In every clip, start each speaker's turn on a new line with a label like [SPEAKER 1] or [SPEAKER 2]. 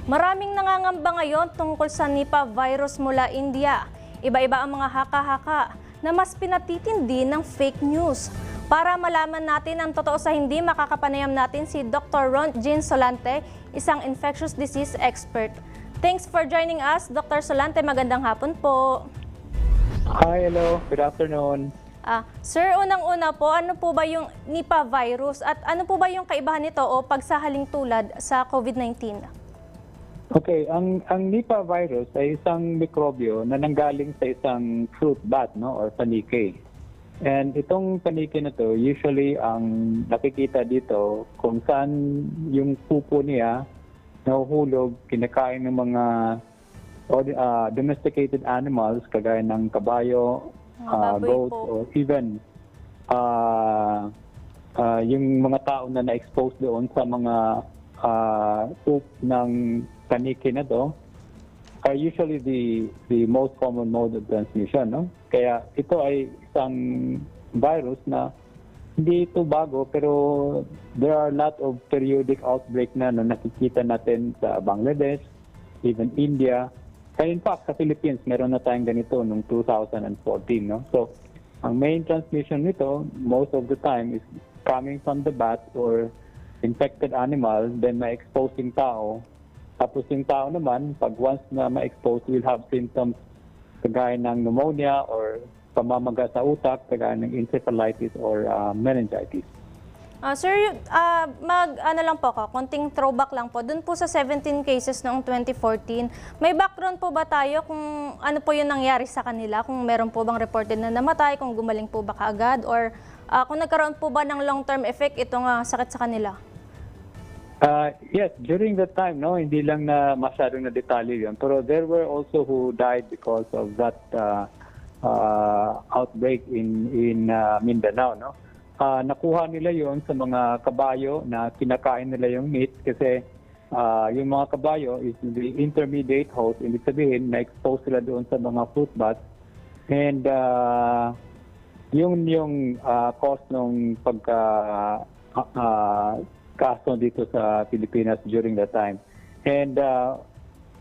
[SPEAKER 1] Maraming nangangamba ngayon tungkol sa Nipah virus mula India. Iba-iba ang mga haka-haka na mas pinatitindi ng fake news. Para malaman natin ang totoo sa hindi, makakapanayam natin si Dr. Ron Jean Solante, isang infectious disease expert. Thanks for joining us, Dr. Solante. Magandang hapon po.
[SPEAKER 2] Hi, hello. Good afternoon.
[SPEAKER 1] Sir, unang-una po, ano po ba yung Nipah virus at ano po ba yung kaibahan nito o pagsahaling tulad sa COVID-19?
[SPEAKER 2] Okay, ang Nipah virus ay isang mikrobyo na nanggaling sa isang fruit bat, no, or panike. And itong panike na to, usually ang nakikita dito kung saan yung pupo niya nahuhulog, kinakain ng mga domesticated animals kagaya ng kabayo, goats, or even yung mga tao na na-expose doon sa mga poop ng panike na to are usually the most common mode of transmission, no? Kaya ito ay isang virus na hindi ito bago, pero there are a lot of periodic outbreak na nakikita natin sa Bangladesh, even India. Kaya in fact, sa Philippines, meron na tayong ganito noong 2014, no? So, ang main transmission nito, most of the time, is coming from the bat or infected animal, then ma-expose yung tao. Tapos yung tao naman, pag once na ma-expose, will have symptoms kagaya ng pneumonia or pamamaga sa utak, kagaya ng encephalitis or meningitis.
[SPEAKER 1] Sir, ano lang po ko, konting throwback lang po. Doon po sa 17 cases noong 2014, may background po ba tayo kung ano po yung nangyari sa kanila? Kung meron po bang reported na namatay, kung gumaling po ba kaagad, or kung nagkaroon po ba ng long-term effect itong sakit sa kanila?
[SPEAKER 2] Yes, during that time, no, hindi lang na masyadong na detalye yun. Pero there were also who died because of that outbreak in Mindanao, no. Nakuha nila yon sa mga kabayo na kinakain nila yung meat kasi yung mga kabayo is the intermediate host, ibig sabihin na-expose sila doon sa mga fruit bats, and yung cause ng kaso dito sa Pilipinas during that time. And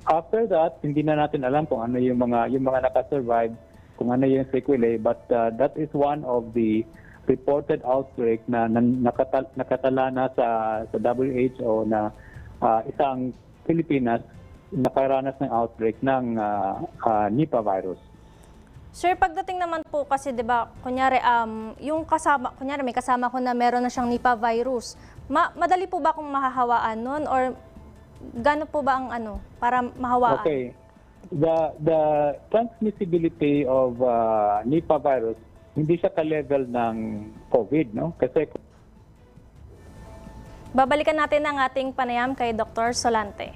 [SPEAKER 2] after that, hindi na natin alam kung ano yung mga nakasurvive, kung ano yung sequelae, but that is one of the reported outbreak na nakatala na sa WHO na isang Pilipinas nakaranas ng outbreak ng Nipah virus.
[SPEAKER 1] Sir, pagdating naman po kasi 'di ba, kunyari may kasama ko na meron na siyang Nipah virus. Madali po ba kung mahahawaan nun, or gaano po ba ang para mahawaan?
[SPEAKER 2] Okay. The transmissibility of Nipah virus hindi siya ka-level ng COVID, no? Kasi
[SPEAKER 1] babalikan natin ang ating panayam kay Dr. Solante.